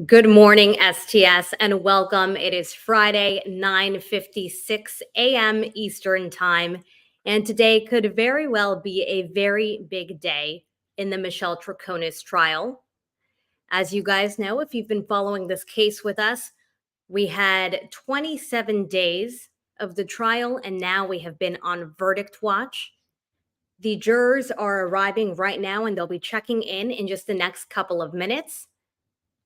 Good morning, STS, and welcome. It is Friday, 9:56 a.m. Eastern Time, and today could very well be a very big day in the Michelle Troconis trial. As you guys know, if you've been following this case with us, we had 27 days of the trial, and now we have been on verdict watch. The jurors are arriving right now, and they'll be checking in just the next couple of minutes,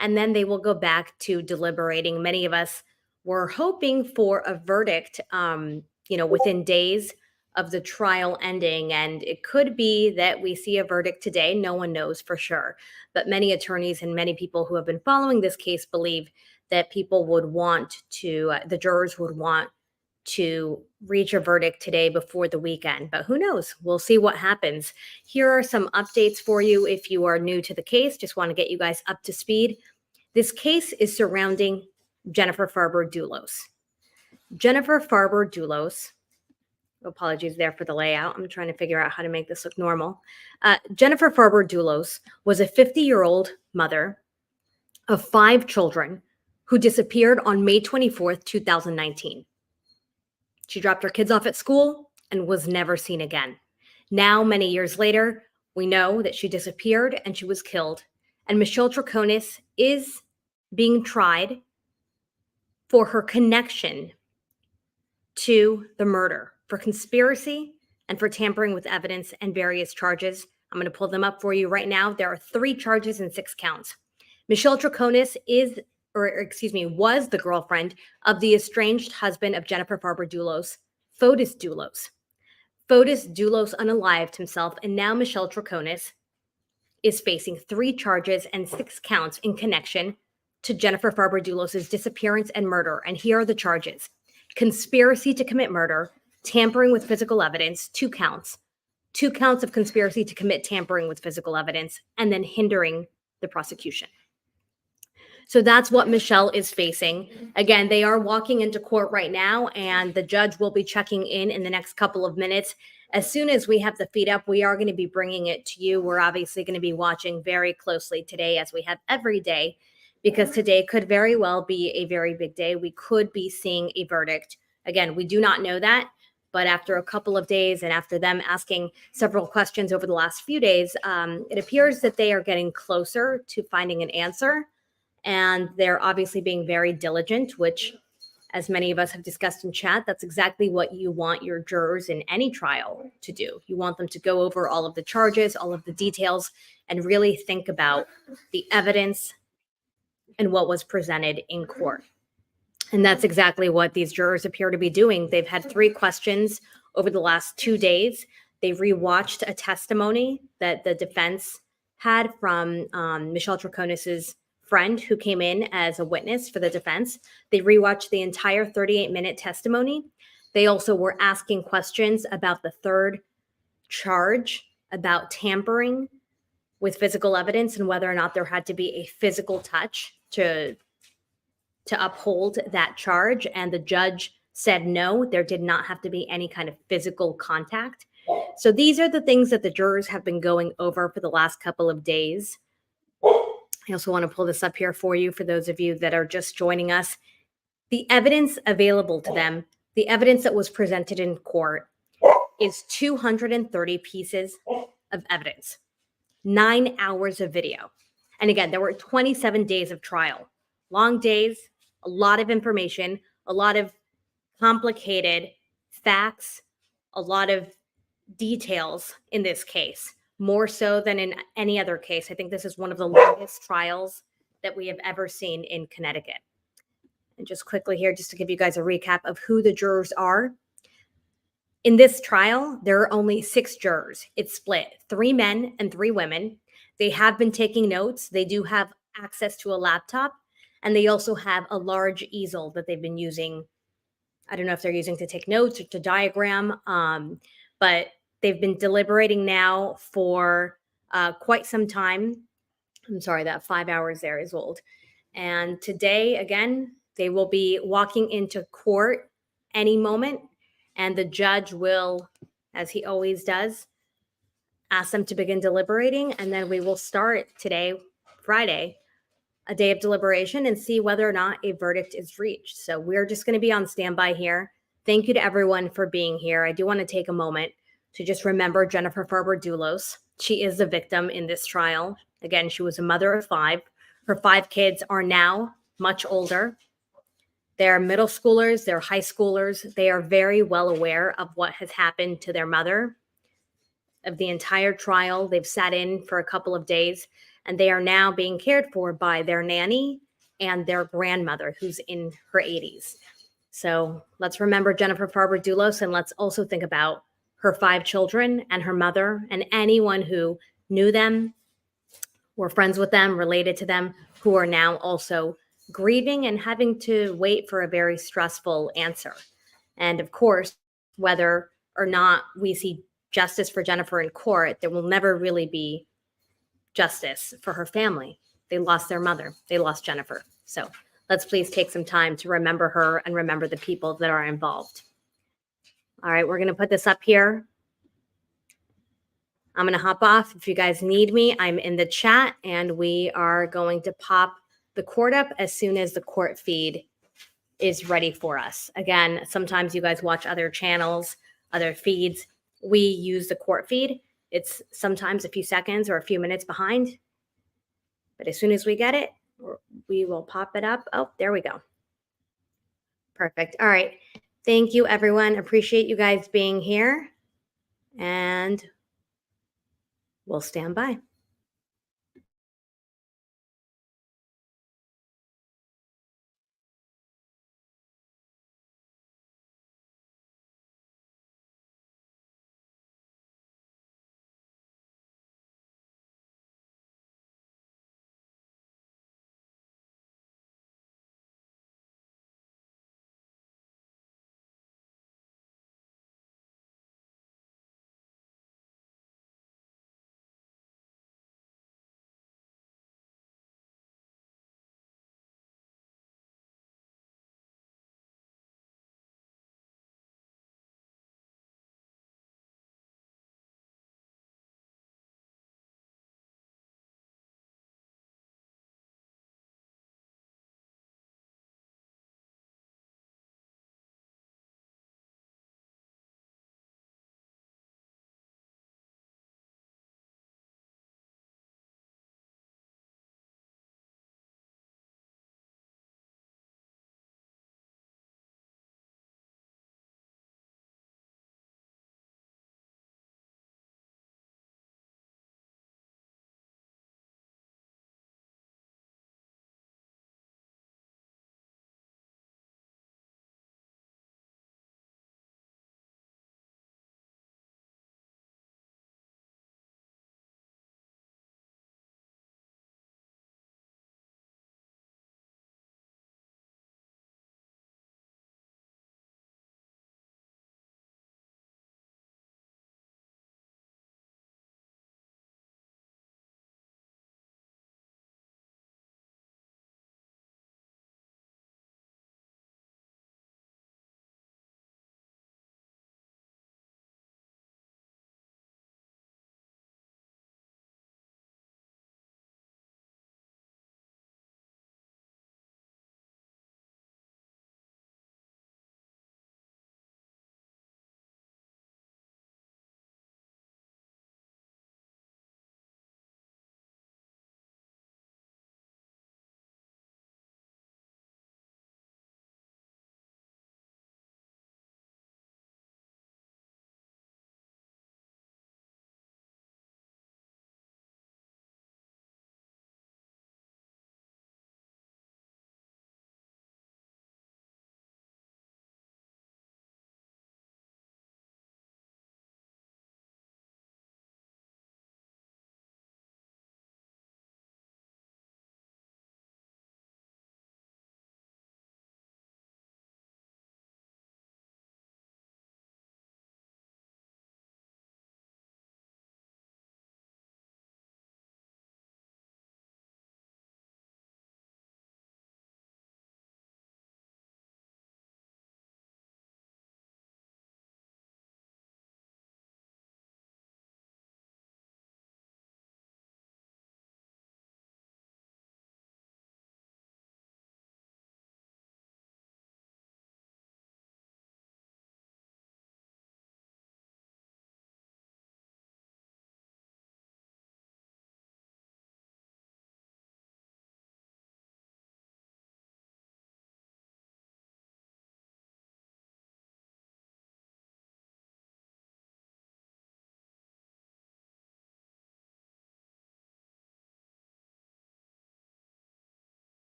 and then they will go back to deliberating. Many of us were hoping for a verdict, within days of the trial ending. And it could be that we see a verdict today. No one knows for sure. But many attorneys and many people who have been following this case believe that the jurors would want to reach a verdict today before the weekend. But who knows? We'll see what happens. Here are some updates for you if you are new to the case. Just want to get you guys up to speed. This case is surrounding Jennifer Farber-Dulos. Jennifer Farber-Dulos, apologies there for the layout. I'm trying to figure out how to make this look normal. Jennifer Farber-Dulos was a 50-year-old mother of 5 children who disappeared on May 24th, 2019. She dropped her kids off at school and was never seen again. Now, many years later, we know that she disappeared and she was killed. And Michelle Troconis is being tried for her connection to the murder, for conspiracy and for tampering with evidence and various charges. I'm going to pull them up for you right now. There are 3 charges and 6 counts. Michelle Troconis was the girlfriend of the estranged husband of Jennifer Farber-Dulos, Fotis Dulos. Fotis Dulos unalived himself, and now Michelle Troconis is facing 3 charges and 6 counts in connection to Jennifer Farber-Dulos' disappearance and murder. And here are the charges: conspiracy to commit murder, tampering with physical evidence, 2 counts, 2 counts of conspiracy to commit tampering with physical evidence, and then hindering the prosecution. So that's what Michelle is facing. Again, they are walking into court right now, and the judge will be checking in the next couple of minutes. As soon as we have the feed up, we are going to be bringing it to you. We're obviously going to be watching very closely today, as we have every day, because today could very well be a very big day. We could be seeing a verdict. Again, we do not know that, but after a couple of days and after them asking several questions over the last few days, it appears that they are getting closer to finding an answer. And they're obviously being very diligent, which, as many of us have discussed in chat, that's exactly what you want your jurors in any trial to do. You want them to go over all of the charges, all of the details, and really think about the evidence and what was presented in court. And that's exactly what these jurors appear to be doing. They've had 3 questions over the last 2 days. They rewatched a testimony that the defense had from Michelle Troconis's friend who came in as a witness for the defense. They rewatched the entire 38-minute testimony. They also were asking questions about the 3rd charge, about tampering with physical evidence and whether or not there had to be a physical touch to uphold that charge. And the judge said no, there did not have to be any kind of physical contact. So these are the things that the jurors have been going over for the last couple of days. I also want to pull this up here for you, for those of you that are just joining us. The evidence available to them, the evidence that was presented in court, is 230 pieces of evidence, 9 hours of video. And again, there were 27 days of trial. Long days, a lot of information, a lot of complicated facts, a lot of details in this case, more so than in any other case. I think this is one of the longest trials that we have ever seen in Connecticut. And just quickly here, just to give you guys a recap of who the jurors are. In this trial, there are only 6 jurors. It's split, 3 men and 3 women. They have been taking notes. They do have access to a laptop, and they also have a large easel that they've been using. I don't know if they're using to take notes or to diagram, but they've been deliberating now for quite some time. I'm sorry, that 5 hours there is old. And today, again, they will be walking into court any moment, and the judge will, as he always does, ask them to begin deliberating, and then we will start today, Friday, a day of deliberation and see whether or not a verdict is reached. So we're just going to be on standby here. Thank you to everyone for being here. I do want to take a moment to just remember Jennifer Ferber-Dulos. She is the victim in this trial. Again, she was a mother of 5. Her 5 kids are now much older. They're middle schoolers, they're high schoolers. They are very well aware of what has happened to their mother, of the entire trial. They've sat in for a couple of days, and they are now being cared for by their nanny and their grandmother, who's in her 80s. So let's remember Jennifer Ferber-Dulos, and let's also think about her 5 children and her mother and anyone who knew them, were friends with them, related to them, who are now also grieving and having to wait for a very stressful answer. And of course, whether or not we see justice for Jennifer in court, there will never really be justice for her family. They lost their mother, they lost Jennifer. So let's please take some time to remember her and remember the people that are involved. All right, we're going to put this up here. I'm going to hop off. If you guys need me, I'm in the chat, and we are going to pop the court up as soon as the court feed is ready for us. Again, sometimes you guys watch other channels, other feeds. We use the court feed. It's sometimes a few seconds or a few minutes behind, but as soon as we get it, we will pop it up. Oh, there we go. Perfect. All right. Thank you, everyone. Appreciate you guys being here, and we'll stand by.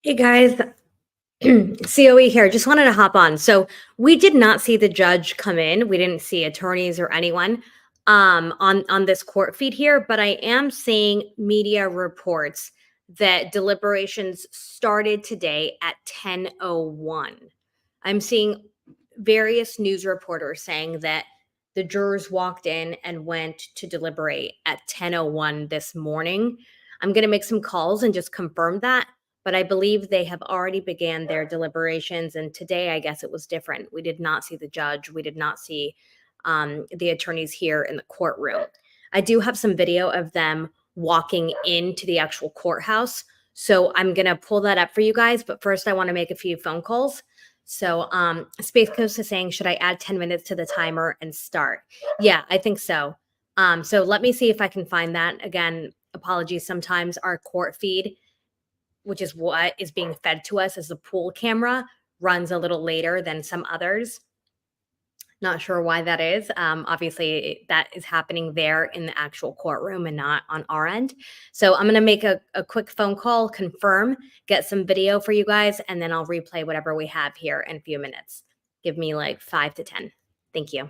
Hey guys, COE here. Just wanted to hop on. So we did not see the judge come in. We didn't see attorneys or anyone on this court feed here, but I am seeing media reports that deliberations started today at 10:01. I'm seeing various news reporters saying that the jurors walked in and went to deliberate at 10:01 this morning. I'm going to make some calls and just confirm that, but I believe they have already began their deliberations. And today, I guess it was different. We did not see the judge. We did not see the attorneys here in the courtroom. I do have some video of them walking into the actual courthouse. So I'm going to pull that up for you guys. But first, I want to make a few phone calls. So Space Coast is saying, should I add 10 minutes to the timer and start? Yeah, I think so. So let me see if I can find that. Again, apologies. Sometimes our court feed, which is what is being fed to us as the pool camera, runs a little later than some others. Not sure why that is. Obviously, that is happening there in the actual courtroom and not on our end. So I'm going to make a quick phone call, confirm, get some video for you guys, and then I'll replay whatever we have here in a few minutes. Give me like 5 to 10. Thank you.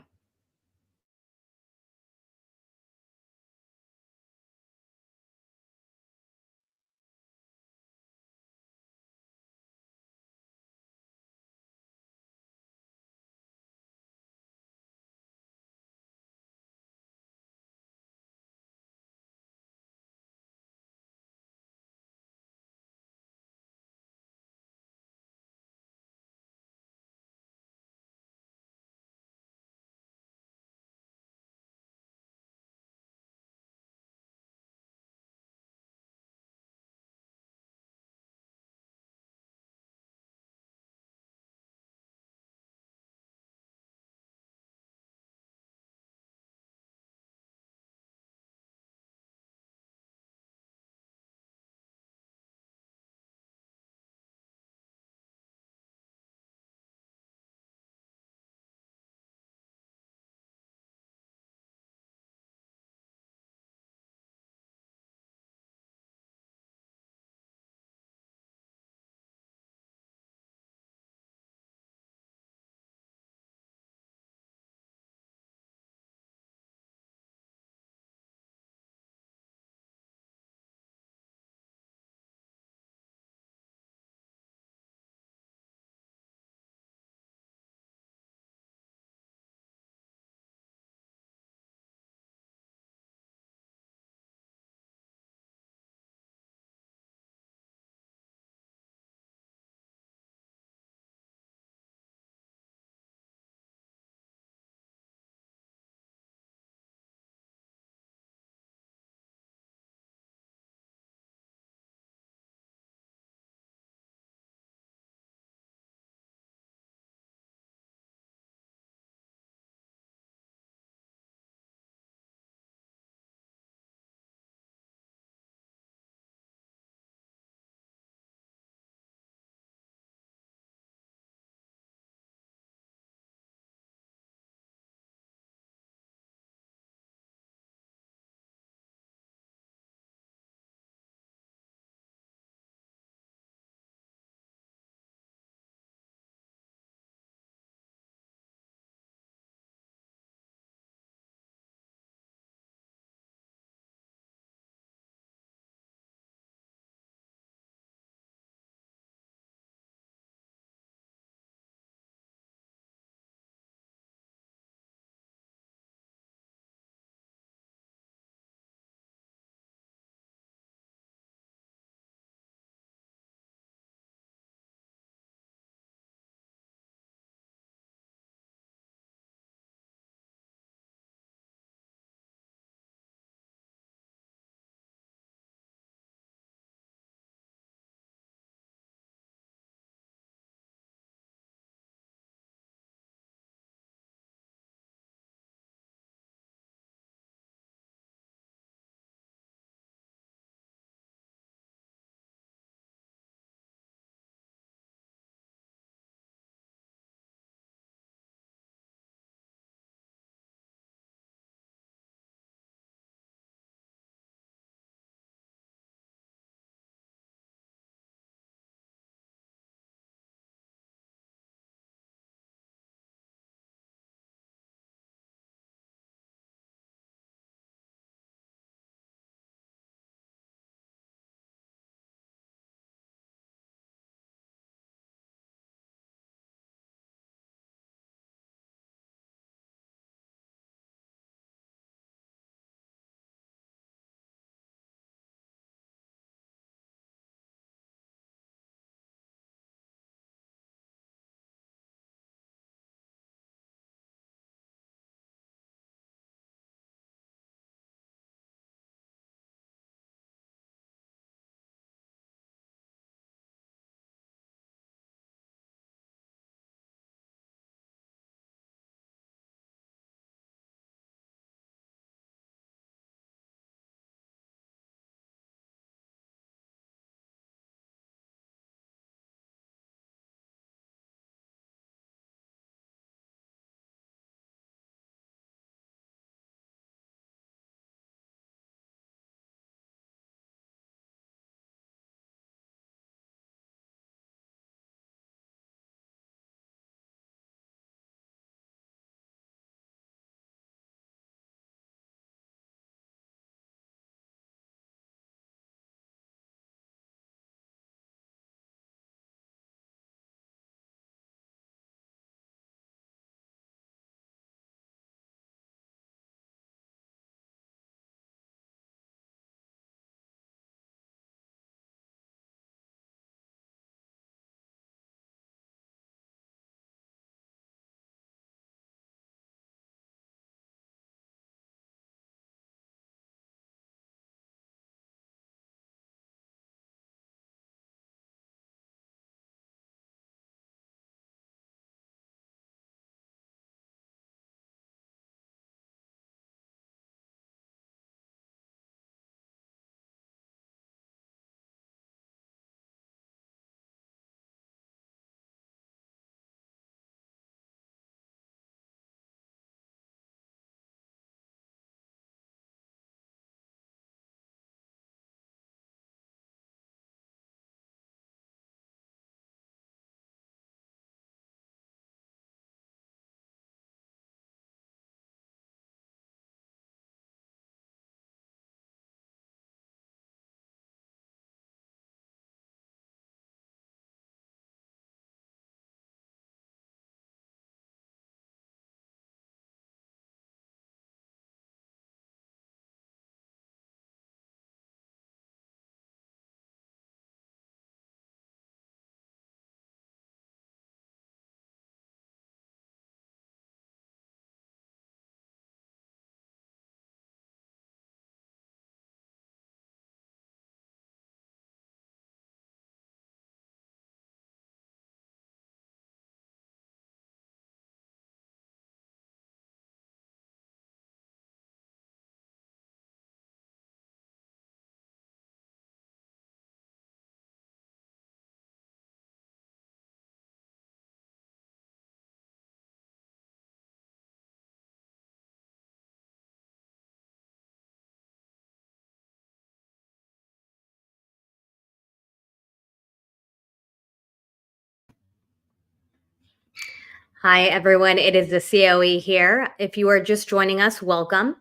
Hi, everyone. It is the COE here. If you are just joining us, welcome.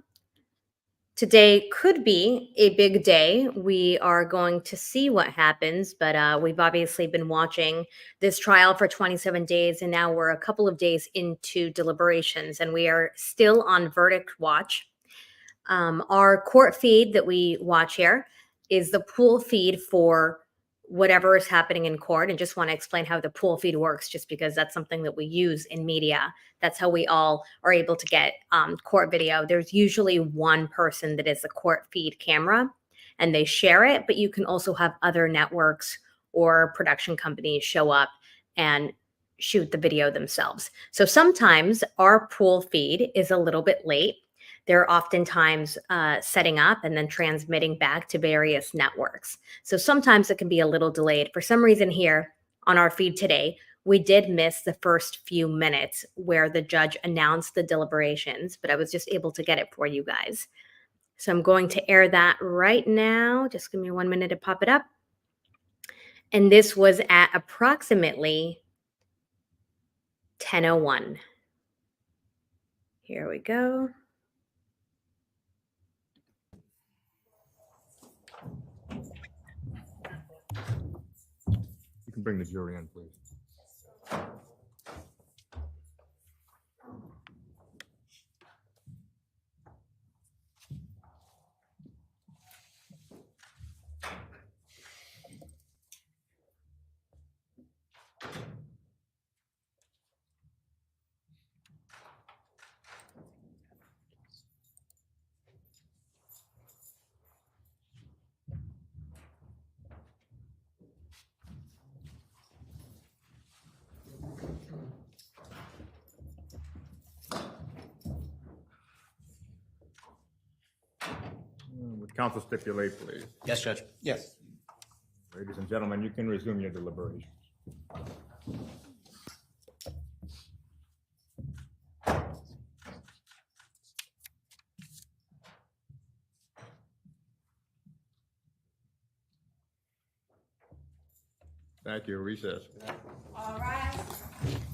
Today could be a big day. We are going to see what happens, but we've obviously been watching this trial for 27 days, and now we're a couple of days into deliberations, and we are still on verdict watch. Our court feed that we watch here is the pool feed for whatever is happening in court. And just want to explain how the pool feed works, just because that's something that we use in media. That's how we all are able to get court video. There's usually one person that is the court feed camera and they share it, but you can also have other networks or production companies show up and shoot the video themselves. So sometimes our pool feed is a little bit late. They're oftentimes setting up and then transmitting back to various networks. So sometimes it can be a little delayed. For some reason, here on our feed today, we did miss the first few minutes where the judge announced the deliberations, but I was just able to get it for you guys. So I'm going to air that right now. Just give me 1 minute to pop it up. And this was at approximately 10:01. Here we go. You can bring the jury in, please. Would counsel stipulate, please? Yes, Judge. Yes. Ladies and gentlemen, you can resume your deliberations. Thank you. Recess. All right.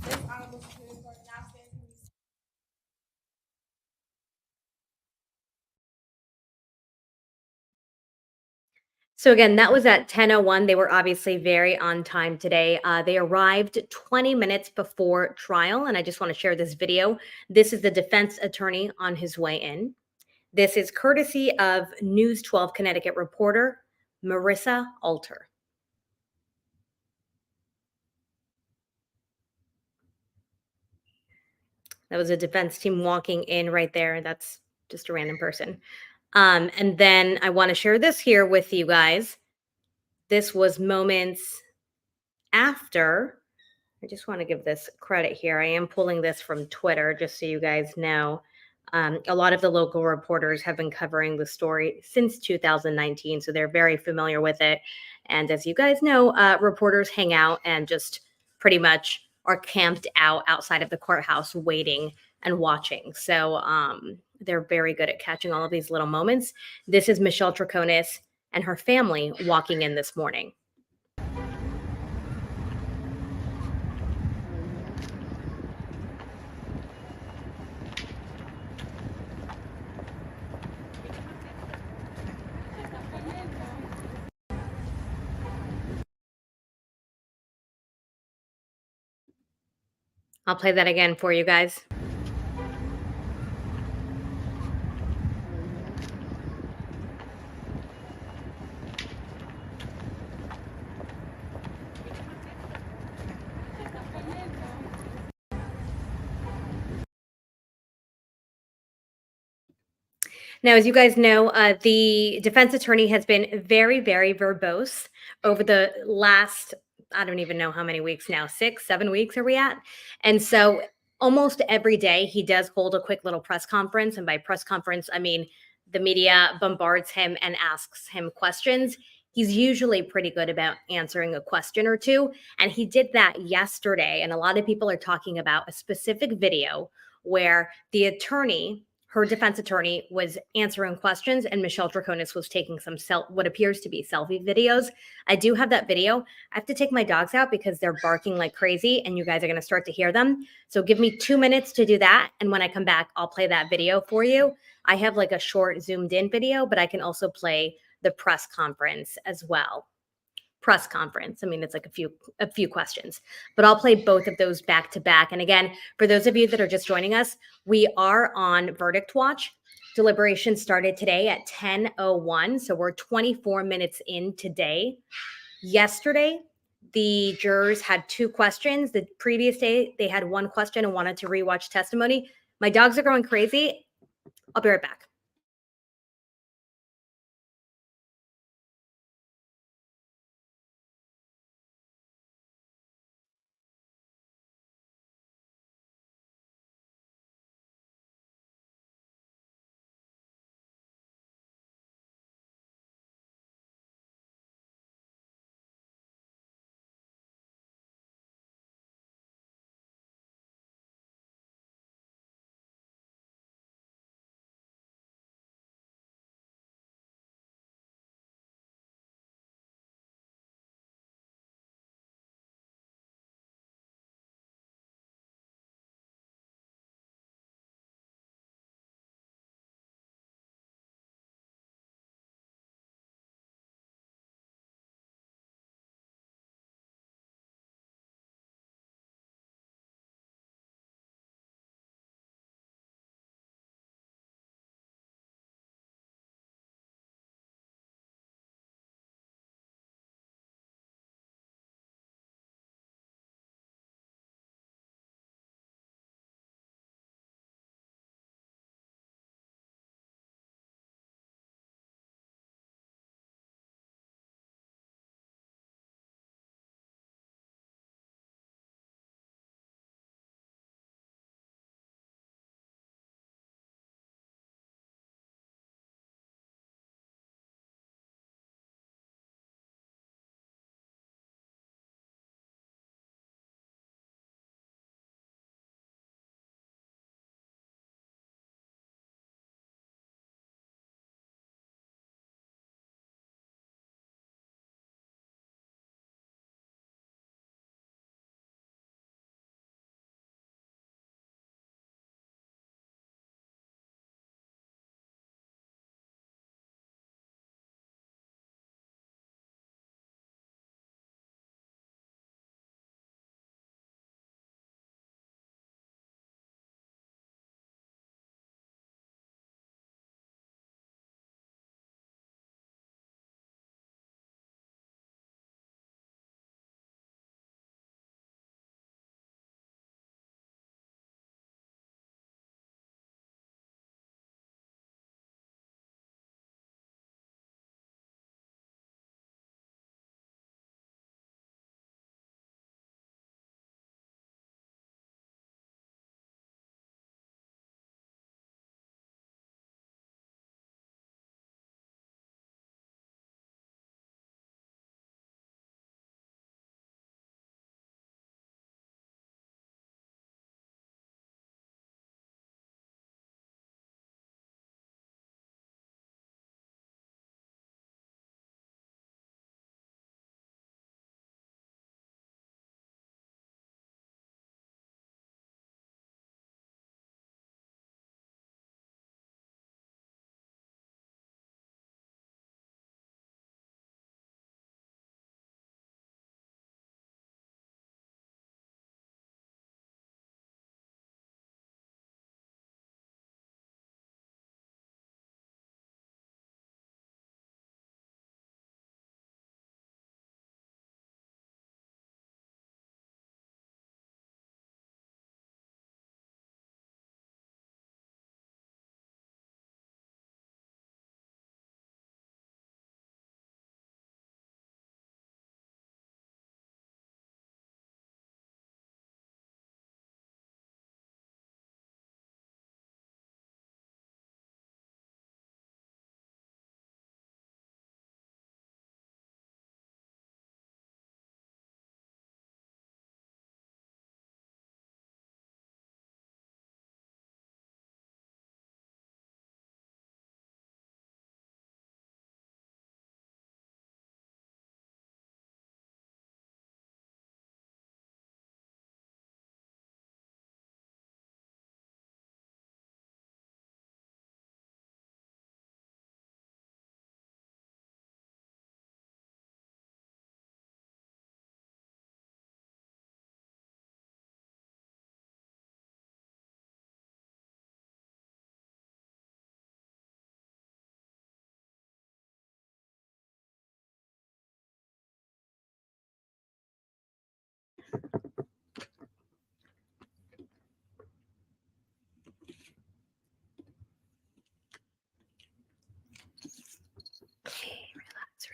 This honorable Supreme Court now stands in recess. So again, that was at 10:01. They were obviously very on time today. They arrived 20 minutes before trial, and I just want to share this video. This is the defense attorney on his way in. This is courtesy of News 12 Connecticut reporter Marissa Alter. That was a defense team walking in right there. That's just a random person. And then I want to share this here with you guys. This was moments after. I just want to give this credit here. I am pulling this from Twitter just so you guys know. A lot of the local reporters have been covering the story since 2019, so they're very familiar with it. And as you guys know, reporters hang out and just pretty much are camped out outside of the courthouse waiting and watching. So they're very good at catching all of these little moments. This is Michelle Troconis and her family walking in this morning. I'll play that again for you guys. Now, as you guys know, the defense attorney has been very, very verbose over the last, I don't even know how many weeks now, 6, 7 weeks are we at? And so almost every day he does hold a quick little press conference. And by press conference, I mean the media bombards him and asks him questions. He's usually pretty good about answering a question or two. And he did that yesterday. And a lot of people are talking about a specific video where the attorney, her defense attorney was answering questions and Michelle Troconis was taking some what appears to be selfie videos. I do have that video. I have to take my dogs out because they're barking like crazy and you guys are going to start to hear them. So give me 2 minutes to do that. And when I come back, I'll play that video for you. I have like a short zoomed in video, but I can also play the press conference as well. Press conference. I mean, it's like a few questions, but I'll play both of those back to back. And again, for those of you that are just joining us, we are on verdict watch. Deliberation started today at 10:01, so we're 24 minutes in today. Yesterday, the jurors had 2 questions. The previous day, they had 1 question and wanted to rewatch testimony. My dogs are going crazy. I'll be right back.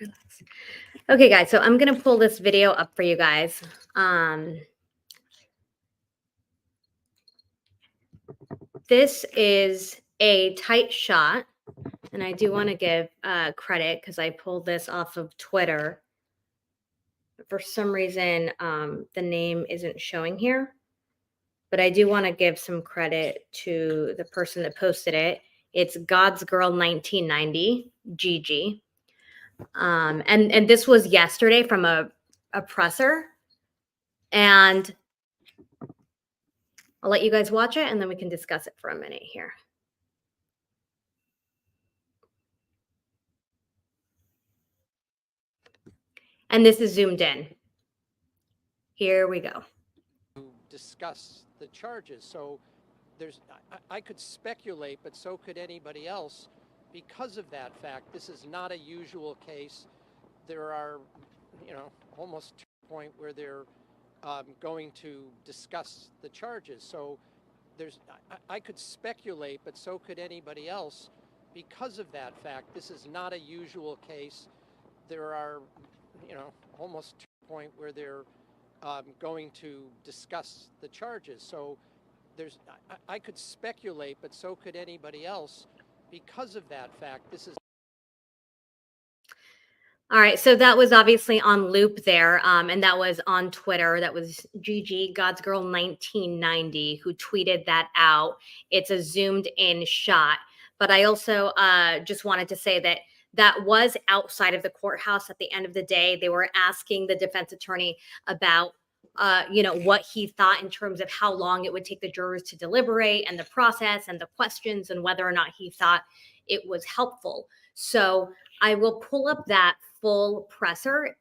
Relax. Okay, guys, so I'm going to pull this video up for you guys. This is a tight shot, and I do want to give credit because I pulled this off of Twitter. For some reason, the name isn't showing here, but I do want to give some credit to the person that posted it. It's God's Girl 1990, Gigi. And this was yesterday from a presser. And I'll let you guys watch it, and then we can discuss it for a minute here. And this is zoomed in. Here we go. Discuss the charges. So I could speculate, but so could anybody else. Because of that fact, this is not a usual case. There are, almost to the point where they're going to discuss the charges. So I could speculate, but so could anybody else. Because of that fact, this is not a usual case. There are, almost to the point where they're going to discuss the charges. So I could speculate, but so could anybody else. Because of that fact, this is. All right, so that was obviously on loop there, and that was on Twitter. That was Gigi, God's Girl 1990, who tweeted that out. It's a zoomed in shot. But I also just wanted to say that that was outside of the courthouse at the end of the day. They were asking the defense attorney about, what he thought in terms of how long it would take the jurors to deliberate and the process and the questions and whether or not he thought it was helpful. So I will pull up that full presser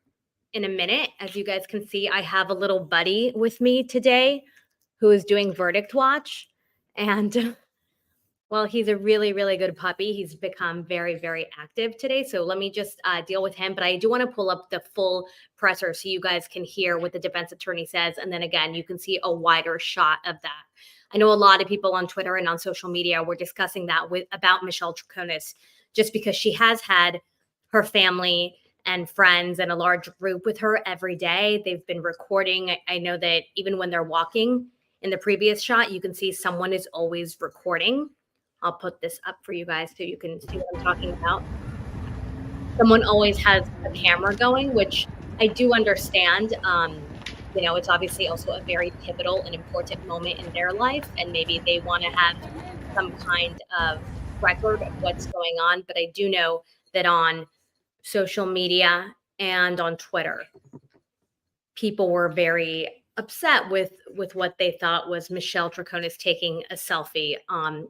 in a minute. As you guys can see, I have a little buddy with me today who is doing verdict watch. And well, he's a really, really good puppy. He's become very, very active today. So let me just deal with him. But I do want to pull up the full presser so you guys can hear what the defense attorney says. And then again, you can see a wider shot of that. I know a lot of people on Twitter and on social media were discussing that about Michelle Troconis, just because she has had her family and friends and a large group with her every day. They've been recording. I know that even when they're walking in the previous shot, you can see someone is always recording. I'll put this up for you guys so you can see what I'm talking about. Someone always has a camera going, which I do understand. It's obviously also a very pivotal and important moment in their life, and maybe they want to have some kind of record of what's going on. But I do know that on social media and on Twitter, people were very upset with what they thought was Michelle Troconis taking a selfie.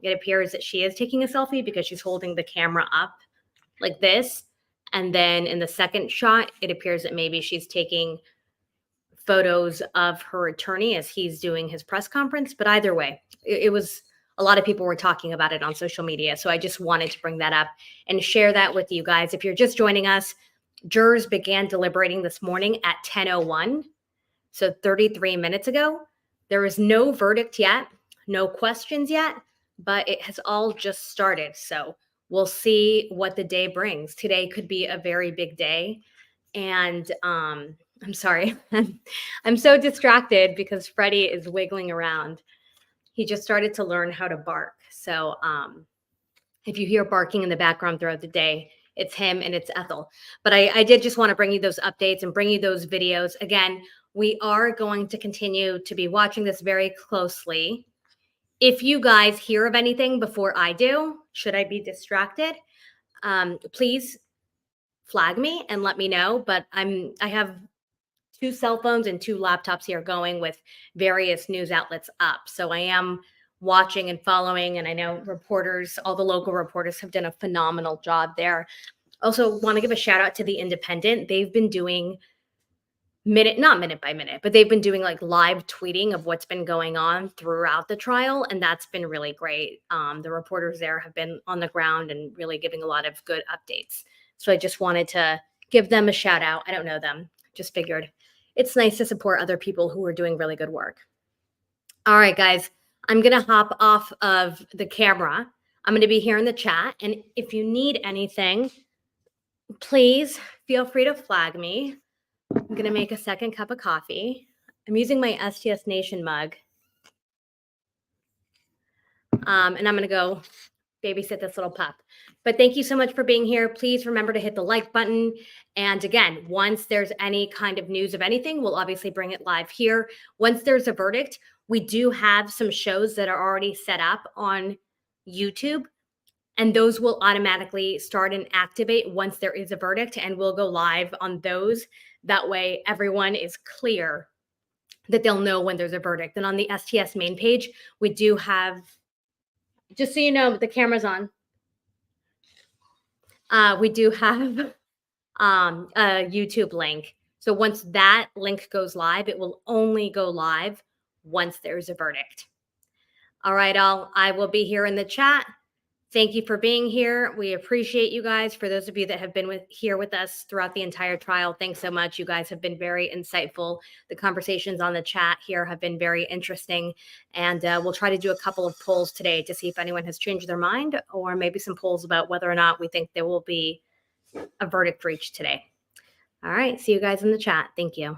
It appears that she is taking a selfie because she's holding the camera up like this. And then in the second shot, it appears that maybe she's taking photos of her attorney as he's doing his press conference. But either way, it was a lot of people were talking about it on social media. So I just wanted to bring that up and share that with you guys. If you're just joining us, jurors began deliberating this morning at 10:01. So 33 minutes ago. There is no verdict yet, no questions yet, but it has all just started. So we'll see what the day brings. Today could be a very big day. And I'm sorry, I'm so distracted because Freddie is wiggling around. He just started to learn how to bark. So if you hear barking in the background throughout the day, it's him and it's Ethel. But I did just want to bring you those updates and bring you those videos. Again, we are going to continue to be watching this very closely. If you guys hear of anything before I do, should I be distracted, please flag me and let me know. But I have 2 cell phones and 2 laptops here going with various news outlets up. So I am watching and following, and I know reporters, all the local reporters have done a phenomenal job there. Also want to give a shout out to the Independent. They've been doing not minute by minute, but they've been doing like live tweeting of what's been going on throughout the trial. And that's been really great. The reporters there have been on the ground and really giving a lot of good updates. So I just wanted to give them a shout out. I don't know them, just figured it's nice to support other people who are doing really good work. All right, guys, I'm going to hop off of the camera. I'm going to be here in the chat. And if you need anything, please feel free to flag me. I'm going to make a second cup of coffee. I'm using my STS Nation mug. And I'm going to go babysit this little pup. But thank you so much for being here. Please remember to hit the like button. And again, once there's any kind of news of anything, we'll obviously bring it live here. Once there's a verdict, we do have some shows that are already set up on YouTube, and those will automatically start and activate once there is a verdict, and we'll go live on those. That way everyone is clear that they'll know when there's a verdict. And on the STS main page, we do have, just so you know, the camera's on. We do have a YouTube link. So once that link goes live, it will only go live once there's a verdict. All right, all. I will be here in the chat. Thank you for being here. We appreciate you guys. For those of you that have been here with us throughout the entire trial, thanks so much. You guys have been very insightful. The conversations on the chat here have been very interesting. And we'll try to do a couple of polls today to see if anyone has changed their mind, or maybe some polls about whether or not we think there will be a verdict reached today. All right. See you guys in the chat. Thank you.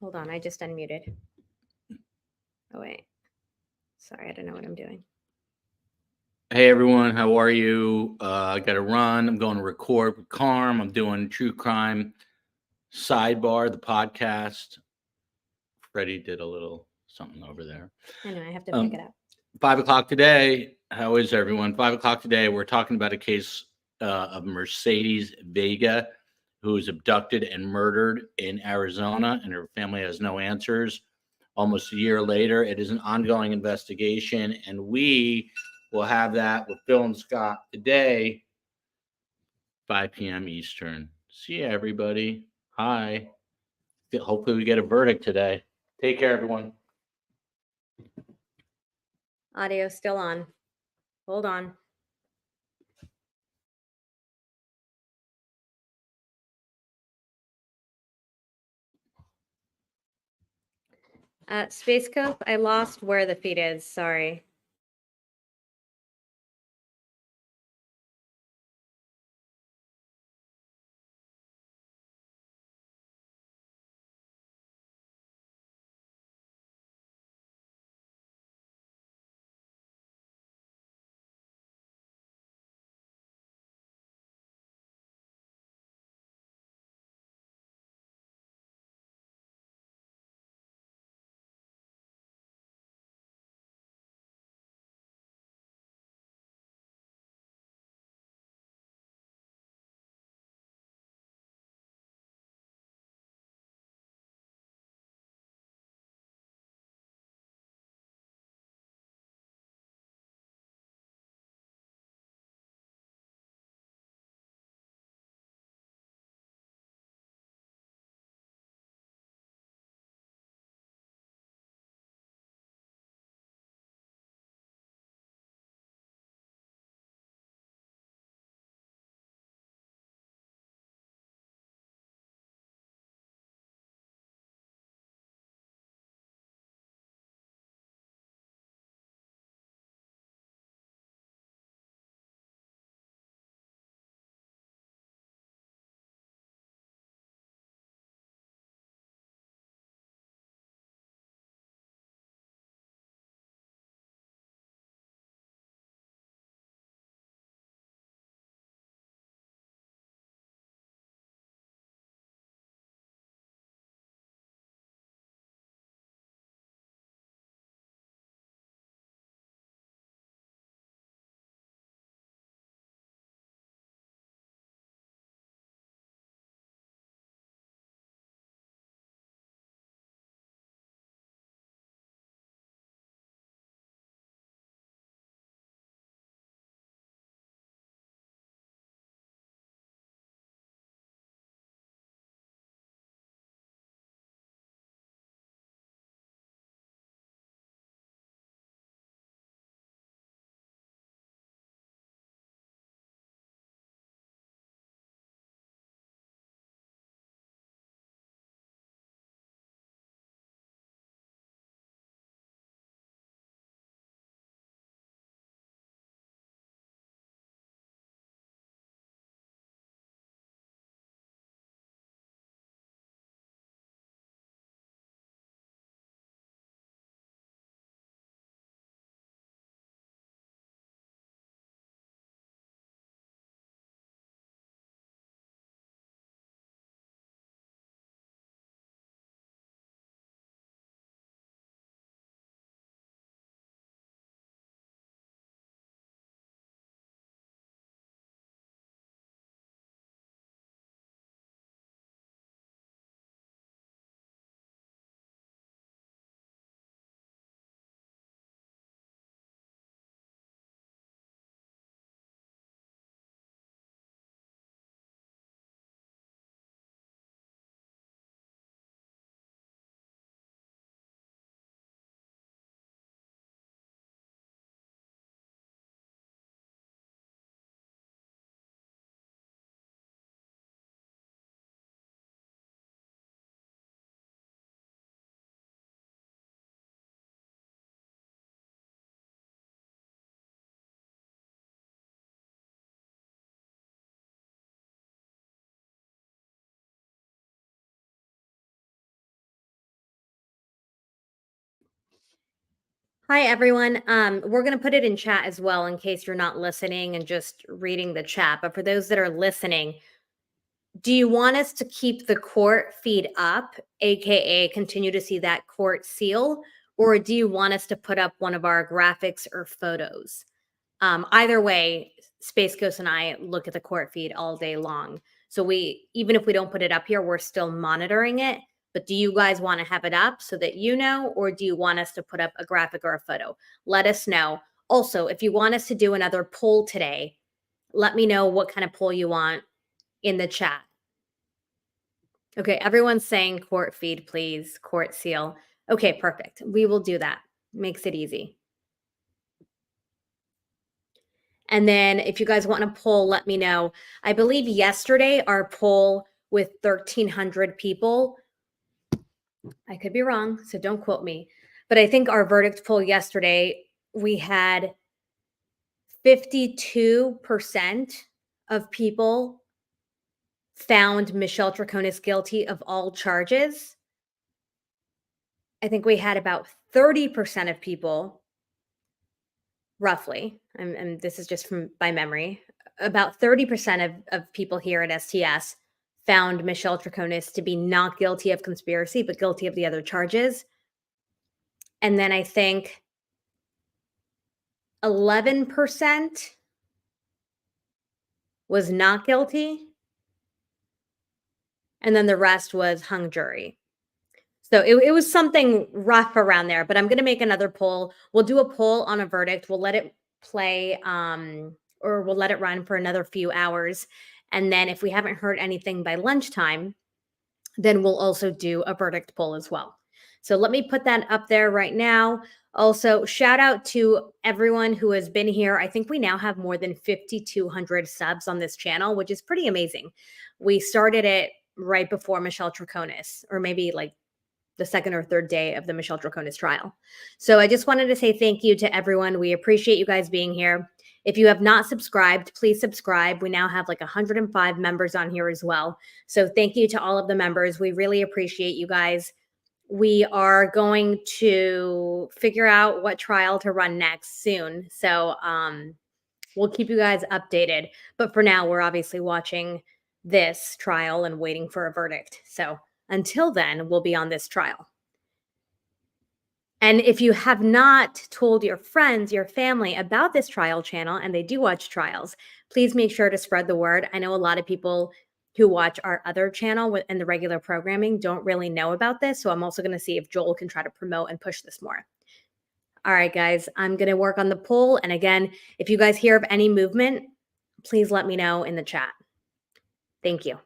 Hold on, I just unmuted. Oh, wait. Sorry, I don't know what I'm doing. Hey everyone, how are you? I got to run. I'm going to record with Carm. I'm doing True Crime Sidebar, the podcast. Freddie did a little something over there. I know, I have to pick it up. 5 o'clock today. How is everyone? 5 o'clock today. We're talking about a case of Mercedes Vega, who was abducted and murdered in Arizona, and her family has no answers. Almost a year later, it is an ongoing investigation, and we will have that with Phil and Scott today, 5 p.m. Eastern. See you, everybody. Hi. Hopefully, we get a verdict today. Take care, everyone. Audio still on. Hold on. Space Cope, I lost where the feed is. Sorry. Hi, everyone. We're going to put it in chat as well in case you're not listening and just reading the chat. But for those that are listening, do you want us to keep the court feed up, AKA continue to see that court seal, or do you want us to put up one of our graphics or photos? Either way, Space Ghost and I look at the court feed all day long. So even if we don't put it up here, we're still monitoring it. But do you guys want to have it up so that you know, or do you want us to put up a graphic or a photo? Let us know. Also, if you want us to do another poll today, let me know what kind of poll you want in the chat. Okay, everyone's saying court feed, please, court seal. Okay, perfect. We will do that. Makes it easy. And then if you guys want a poll, let me know. I believe yesterday our poll with 1,300 people, I could be wrong, so don't quote me, but I think our verdict poll yesterday, we had 52% of people found Michelle Troconis guilty of all charges. I think we had about 30% of people, roughly, and this is just from by memory, about 30% of people here at STS found Michelle Troconis to be not guilty of conspiracy, but guilty of the other charges. And then I think 11% was not guilty. And then the rest was hung jury. So it was something rough around there, but I'm going to make another poll. We'll do a poll on a verdict. We'll let it play or we'll let it run for another few hours. And then if we haven't heard anything by lunchtime, then we'll also do a verdict poll as well. So let me put that up there right now. Also, shout out to everyone who has been here. I think we now have more than 5,200 subs on this channel, which is pretty amazing. We started it right before Michelle Troconis, or maybe like the second or third day of the Michelle Troconis trial. So I just wanted to say thank you to everyone. We appreciate you guys being here. If you have not subscribed, please subscribe. We now have like 105 members on here as well. So thank you to all of the members. We really appreciate you guys. We are going to figure out what trial to run next soon. So we'll keep you guys updated. But for now, we're obviously watching this trial and waiting for a verdict. So until then, we'll be on this trial. And if you have not told your friends, your family about this trial channel, and they do watch trials, please make sure to spread the word. I know a lot of people who watch our other channel and the regular programming don't really know about this. So I'm also going to see if Joel can try to promote and push this more. All right, guys, I'm going to work on the poll. And again, if you guys hear of any movement, please let me know in the chat. Thank you.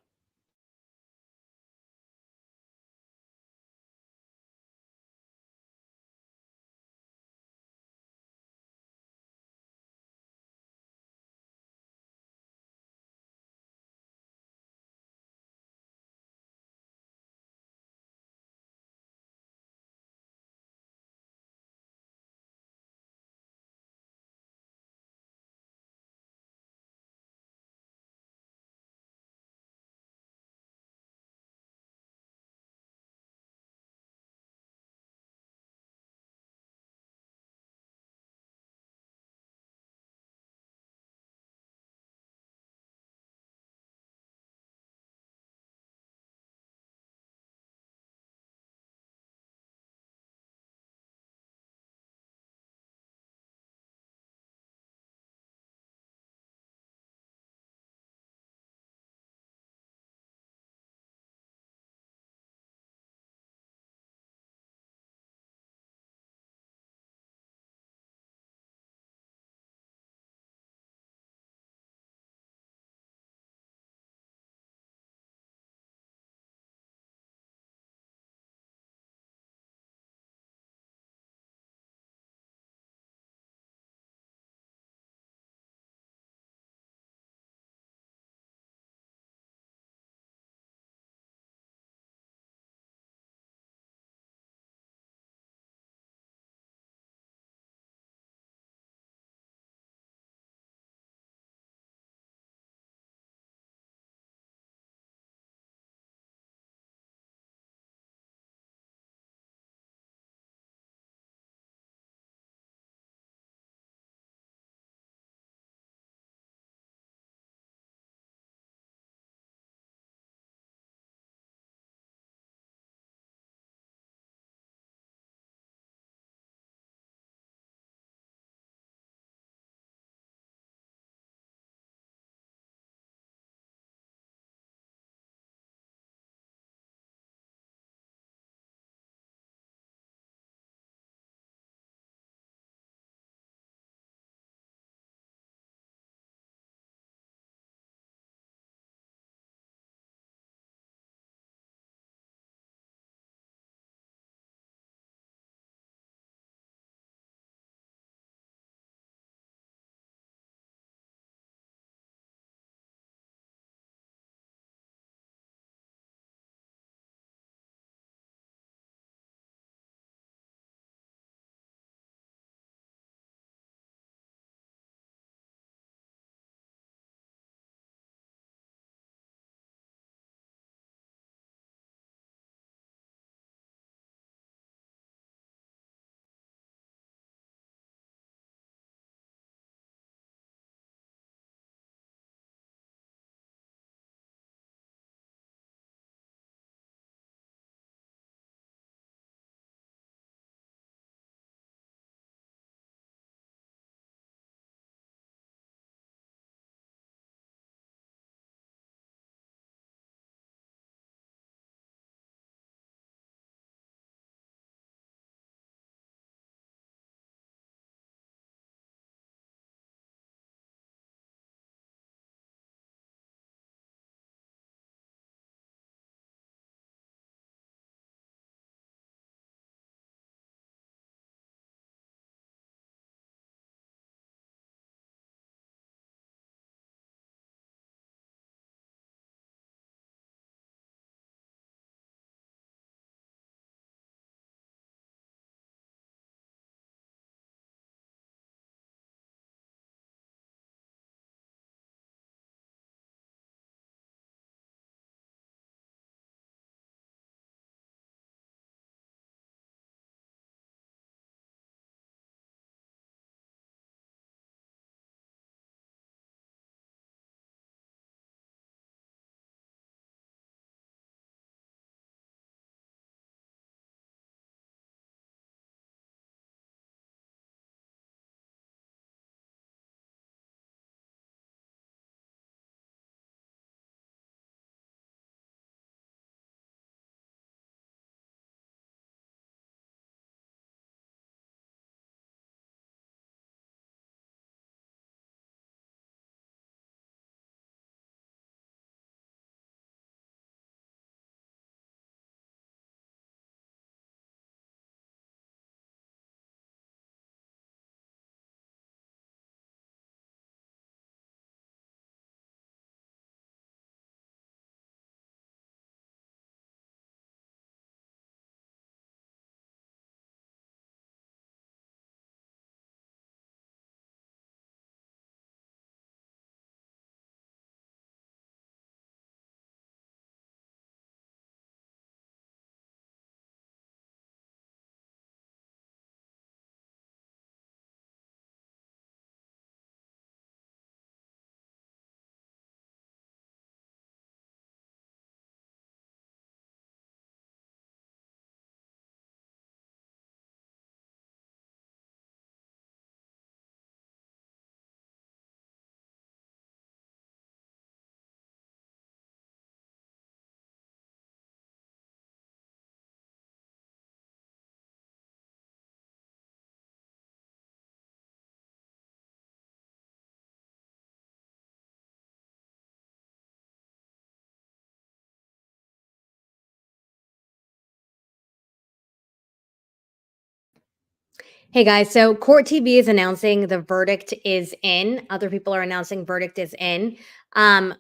Hey guys, so Court TV is announcing the verdict is in. Other people are announcing verdict is in. I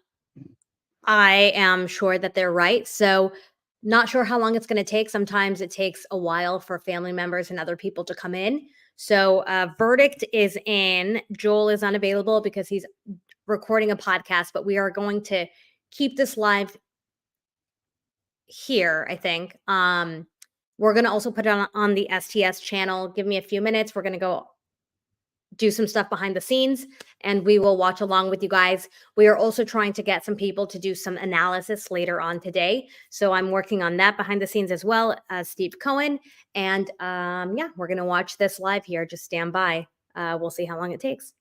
am sure that they're right. So, not sure how long it's going to take. Sometimes it takes a while for family members and other people to come in. So, verdict is in. Joel is unavailable because he's recording a podcast, but we are going to keep this live here, I think. We're going to also put it on the STS channel. Give me a few minutes. We're going to go do some stuff behind the scenes and we will watch along with you guys. We are also trying to get some people to do some analysis later on today. So I'm working on that behind the scenes as well as Steve Cohen. And yeah, we're going to watch this live here. Just stand by. We'll see how long it takes.